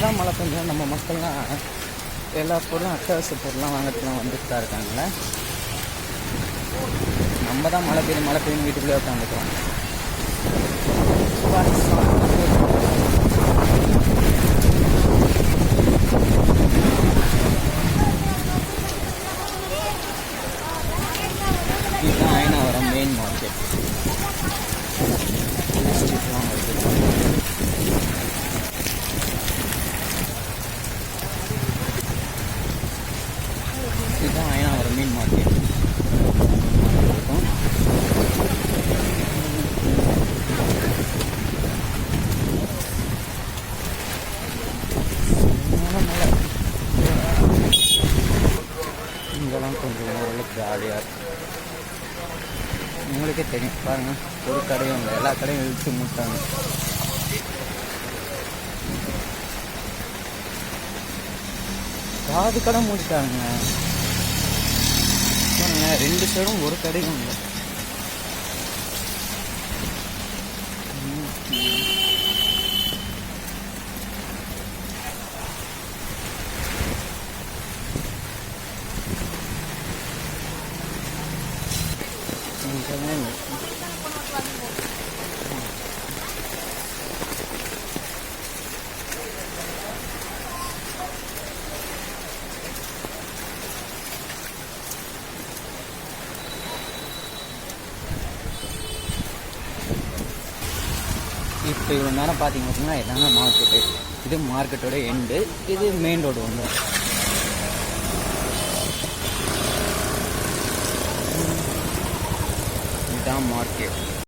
என்னதான் மழை பெஞ்சாலும் நம்ம மக்கள்லாம் எல்லா பொருளும் அத்தியாவசிய பொருள்லாம் வாங்கிறதுலாம் வந்துட்டு தான் இருக்காங்களே. நம்ம தான் மழை பெய்யும் வீட்டுக்குள்ளே உட்காந்துக்கிறோம். இதுதான் ஐநாவரம் மெயின் மார்க்கெட். ஸ்ட்ரீட்லாம் வருது. இதுதான் ஐநாவரம் மீன் மார்க்கெட் இருக்கும். இங்கெல்லாம் கொஞ்சம் ஓரளவுக்கு ஜாலியாக இருக்கும். உங்களுக்கே தெரியும் பாருங்கள், ஒரு கடையும் இல்லை, எல்லா கடையும் இழுத்து மூட்டாங்க. பாதி கடை மூடிட்டாங்க. 2 சைடும் ஒரு கடையும் இல்லை. இப்போ இவ்வளோ நேரம் பார்த்தீங்க அப்படின்னா எல்லாமே மார்க்கெட்டு. இது மார்க்கெட்டோட எண்டு, இது மெயின் ரோடு வந்து. இதுதான் மார்க்கெட்.